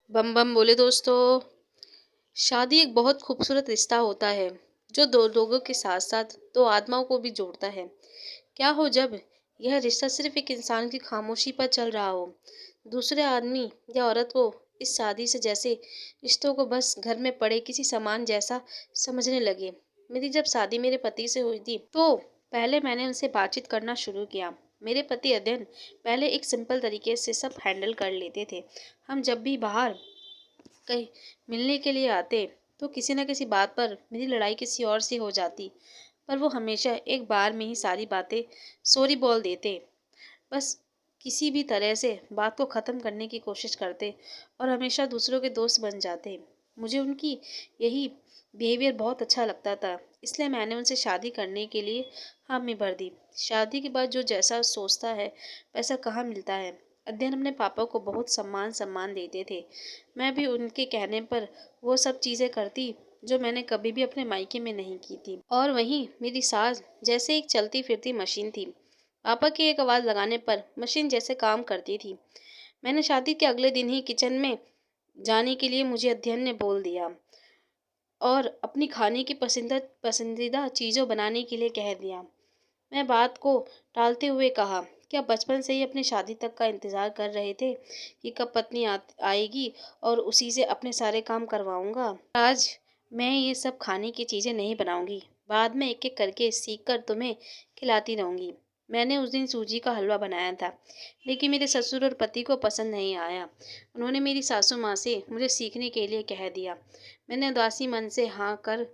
बम बम बोले दोस्तों। शादी एक बहुत खूबसूरत रिश्ता होता है जो दो लोगों के साथ साथ दो आत्माओं को भी जोड़ता है। क्या हो जब यह रिश्ता सिर्फ एक इंसान की खामोशी पर चल रहा हो, दूसरे आदमी या औरत को इस शादी से जैसे रिश्तों को बस घर में पड़े किसी सामान जैसा समझने लगे। मेरी जब शादी मेरे पति से हुई थी तो पहले मैंने उनसे बातचीत करना शुरू किया। मेरे पति अध्ययन पहले एक सिंपल तरीके से सब हैंडल कर लेते थे। हम जब भी बाहर कहीं मिलने के लिए आते तो किसी न किसी बात पर मेरी लड़ाई किसी और से हो जाती, पर वो हमेशा एक बार में ही सारी बातें सॉरी बोल देते। बस किसी भी तरह से बात को ख़त्म करने की कोशिश करते और हमेशा दूसरों के दोस्त बन जाते। मुझे उनकी यही बिहेवियर बहुत अच्छा लगता था, इसलिए मैंने उनसे शादी करने के लिए हामी भर दी। शादी के बाद जो जैसा सोचता है वैसा कहाँ मिलता है। अध्ययन अपने पापा को बहुत सम्मान सम्मान देते थे। मैं भी उनके कहने पर वो सब चीज़ें करती जो मैंने कभी भी अपने मायके में नहीं की थी। और वहीं मेरी सास जैसे एक चलती फिरती मशीन थी। पापा की एक आवाज़ लगाने पर मशीन जैसे काम करती थी। मैंने शादी के अगले दिन ही किचन में जाने के लिए मुझे अध्ययन ने बोल दिया और अपनी खाने की पसंदीदा चीज़ों बनाने के लिए कह दिया। मैं बात को टालते हुए कहा, क्या बचपन से ही अपनी शादी तक का इंतज़ार कर रहे थे कि कब पत्नी आएगी और उसी से अपने सारे काम करवाऊंगा। आज मैं ये सब खाने की चीज़ें नहीं बनाऊंगी, बाद में एक एक करके सीख कर तुम्हें खिलाती रहूंगी। मैंने उस दिन सूजी का हलवा बनाया था, लेकिन मेरे ससुर और पति को पसंद नहीं आया। उन्होंने मेरी सासू माँ से मुझे सीखने के लिए कह दिया। मैंने उदासी मन से हाँ कर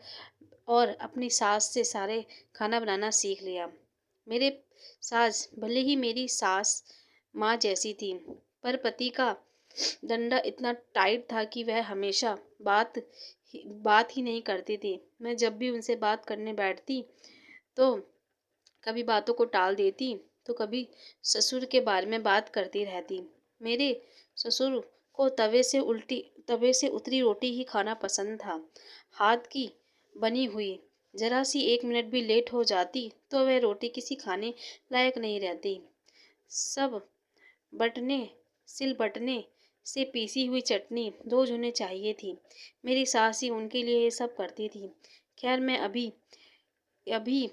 और अपनी सास से सारे खाना बनाना सीख लिया। मेरे सास भले ही मेरी सास माँ जैसी थी, पर पति का डंडा इतना टाइट था कि वह हमेशा बात ही नहीं करती थी। मैं जब भी उनसे बात करने बैठती तो कभी बातों को टाल देती तो कभी ससुर के बारे में बात करती रहती। मेरे ससुर को तवे से उतरी रोटी ही खाना पसंद था, हाथ की बनी हुई। जरा सी एक मिनट भी लेट हो जाती तो वह रोटी किसी खाने लायक नहीं रहती। सब बटने सिल बटने से पीसी हुई चटनी रोज उन्हें चाहिए थी। मेरी सास ही उनके लिए ये सब करती थी। खैर मैं अभी अभी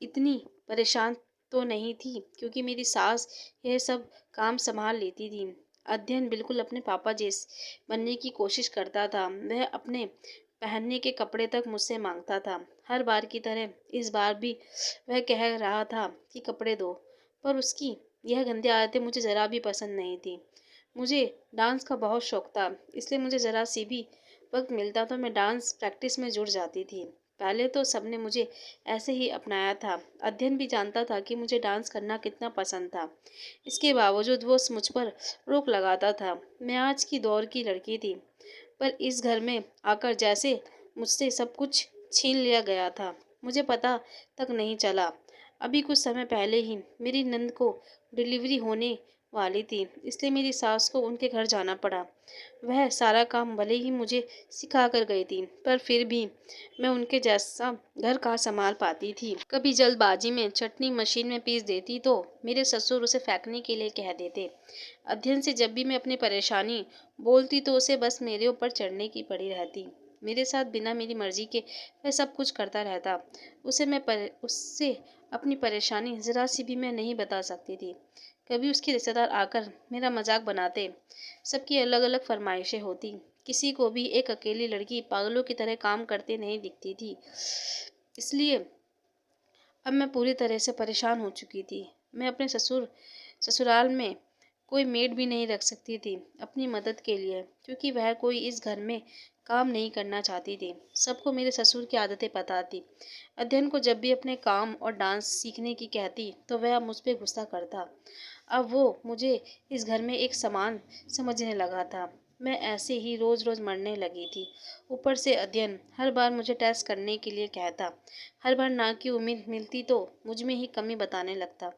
इतनी परेशान तो नहीं थी क्योंकि मेरी सास यह सब काम संभाल लेती थी। अध्ययन बिल्कुल अपने पापा जैसे बनने की कोशिश करता था। वह अपने पहनने के कपड़े तक मुझसे मांगता था। हर बार की तरह इस बार भी वह कह रहा था कि कपड़े दो, पर उसकी यह गंदी आदतें मुझे ज़रा भी पसंद नहीं थी। मुझे डांस का बहुत शौक था, इसलिए मुझे ज़रा सी भी वक्त मिलता तो मैं डांस प्रैक्टिस में जुड़ जाती थी। पहले तो सबने मुझे ऐसे ही अपनाया था। अध्ययन भी जानता था कि मुझे डांस करना कितना पसंद था। इसके बावजूद वो मुझ पर रोक लगाता था। मैं आज की दौर की लड़की थी, पर इस घर में आकर जैसे मुझसे सब कुछ छीन लिया गया था। मुझे पता तक नहीं चला। अभी कुछ समय पहले ही मेरी नंद को डिलीवरी होने वाली थी, इसलिए मेरी सास को उनके घर जाना पड़ा। वह सारा काम भले ही मुझे सिखा कर गई थी, पर फिर भी मैं उनके जैसा घर कहाँ संभाल पाती थी। कभी जल्दबाजी में चटनी मशीन में पीस देती तो मेरे ससुर उसे फेंकने के लिए कह देते। अध्ययन से जब भी मैं अपनी परेशानी बोलती तो उसे बस मेरे ऊपर चढ़ने की पड़ी रहती। मेरे साथ बिना मेरी मर्जी के वह सब कुछ करता रहता। उससे अपनी परेशानी ज़रा सी भी मैं नहीं बता सकती थी। कभी उसके रिश्तेदार आकर मेरा मजाक बनाते। सबकी अलग अलग फरमाइशें होती। किसी को भी एक अकेली लड़की पागलों की तरह काम करते नहीं दिखती थी। इसलिए अब मैं पूरी तरह से परेशान हो चुकी थी। मैं अपने ससुराल में कोई मेड भी नहीं रख सकती थी अपनी मदद के लिए, क्योंकि वह कोई इस घर में काम नहीं करना चाहती थी। सबको मेरे ससुर की आदतें पता थी। अध्ययन को जब भी अपने काम और डांस सीखने की कहती तो वह मुझ पर गुस्सा करता। अब वो मुझे इस घर में एक सामान समझने लगा था। मैं ऐसे ही रोज रोज मरने लगी थी। ऊपर से अध्ययन हर बार मुझे टेस्ट करने के लिए कहता। हर बार ना की उम्मीद मिलती तो मुझ में ही कमी बताने लगता।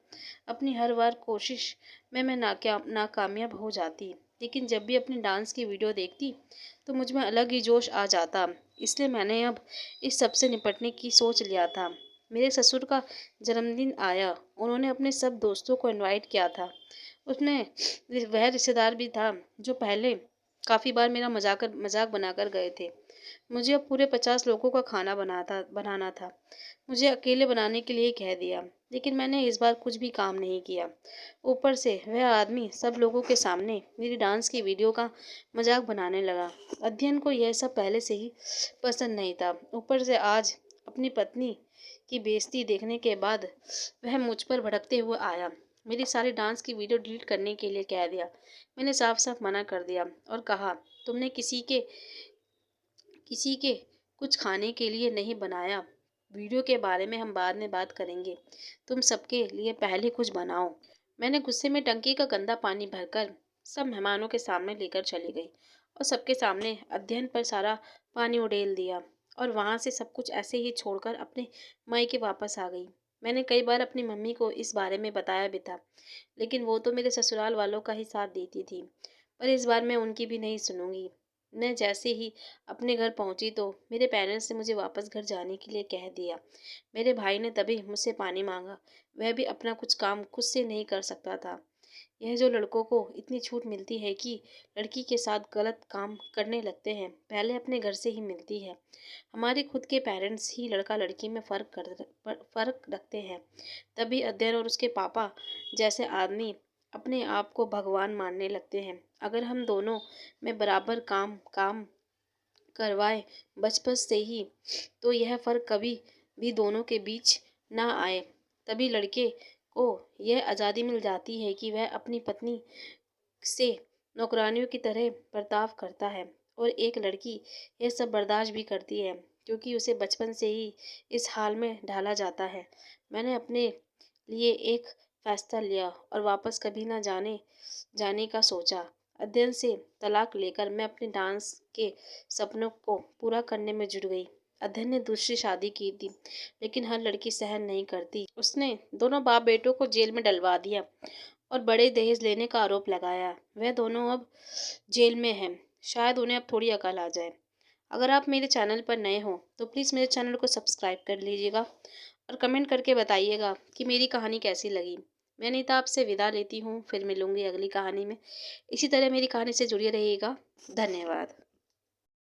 अपनी हर बार कोशिश में मैं नाकामयाब हो जाती, लेकिन जब भी अपनी डांस की वीडियो देखती तो मुझ में अलग ही जोश आ जाता। इसलिए मैंने अब इस सब से निपटने की सोच लिया था। मेरे ससुर का जन्मदिन आया। उन्होंने अपने सब दोस्तों को इनवाइट किया था। उसमें वह रिश्तेदार भी था जो पहले काफ़ी बार मेरा मजाक बनाकर गए थे। मुझे अब पूरे 50 लोगों का खाना बनाना था। मुझे अकेले बनाने के लिए कह दिया, लेकिन मैंने इस बार कुछ भी काम नहीं किया। ऊपर से वह आदमी सब लोगों के सामने मेरी डांस की वीडियो का मजाक बनाने लगा। अध्ययन को यह सब पहले से ही पसंद नहीं था। ऊपर से आज अपनी पत्नी की बेइज्जती देखने के बाद वह मुझ पर भड़कते हुए आया। मेरी सारी डांस की वीडियो डिलीट करने के लिए कह दिया। मैंने साफ साफ मना कर दिया और कहा, तुमने किसी के कुछ खाने के लिए नहीं बनाया। वीडियो के बारे में हम बाद में बात करेंगे। तुम सबके लिए पहले कुछ बनाओ। मैंने गुस्से में टंकी का गंदा पानी भरकर सब मेहमानों के सामने लेकर चली गई और सबके सामने अध्ययन पर सारा पानी उड़ेल दिया और वहां से सब कुछ ऐसे ही छोड़कर अपने मायके वापस आ गई। मैंने कई बार अपनी मम्मी को इस बारे में बताया भी था, लेकिन वो तो मेरे ससुराल वालों का ही साथ देती थी। पर इस बार मैं उनकी भी नहीं सुनूंगी। मैं जैसे ही अपने घर पहुंची तो मेरे पेरेंट्स ने मुझे वापस घर जाने के लिए कह दिया। मेरे भाई ने तभी मुझसे पानी मांगा। वह भी अपना कुछ काम खुद से नहीं कर सकता था। यह जो लड़कों को इतनी छूट मिलती है कि लड़की के साथ गलत काम करने लगते हैं, पहले अपने घर से ही मिलती है। हमारे खुद के पेरेंट्स ही लड़का लड़की में फ़र्क रखते हैं। तभी अध्ययन और उसके पापा जैसे आदमी अपने आप को भगवान मानने लगते हैं। अगर हम दोनों में बराबर काम काम करवाए बचपन से ही, तो यह फर्क कभी भी दोनों के बीच ना आए। तभी लड़के को यह आज़ादी मिल जाती है कि वह अपनी पत्नी से नौकरानियों की तरह बर्ताव करता है, और एक लड़की यह सब बर्दाश्त भी करती है क्योंकि उसे बचपन से ही इस हाल में ढाला जाता है। मैंने अपने लिए एक फैसला लिया और वापस कभी ना जाने का सोचा। अध्ययन से तलाक लेकर मैं अपने डांस के सपनों को पूरा करने में जुट गई। अध्ययन ने दूसरी शादी की थी, लेकिन हर लड़की सहन नहीं करती। उसने दोनों बाप बेटों को जेल में डलवा दिया और बड़े दहेज लेने का आरोप लगाया। वह दोनों अब जेल में हैं। शायद उन्हें अब थोड़ी अकल आ जाए। अगर आप मेरे चैनल पर नए हो तो प्लीज़ मेरे चैनल को सब्सक्राइब कर लीजिएगा और कमेंट करके बताइएगा कि मेरी कहानी कैसी लगी। मैं नीता आपसे विदा लेती हूँ, फिर मिलूंगी अगली कहानी में। इसी तरह मेरी कहानी से जुड़े रहिएगा। धन्यवाद।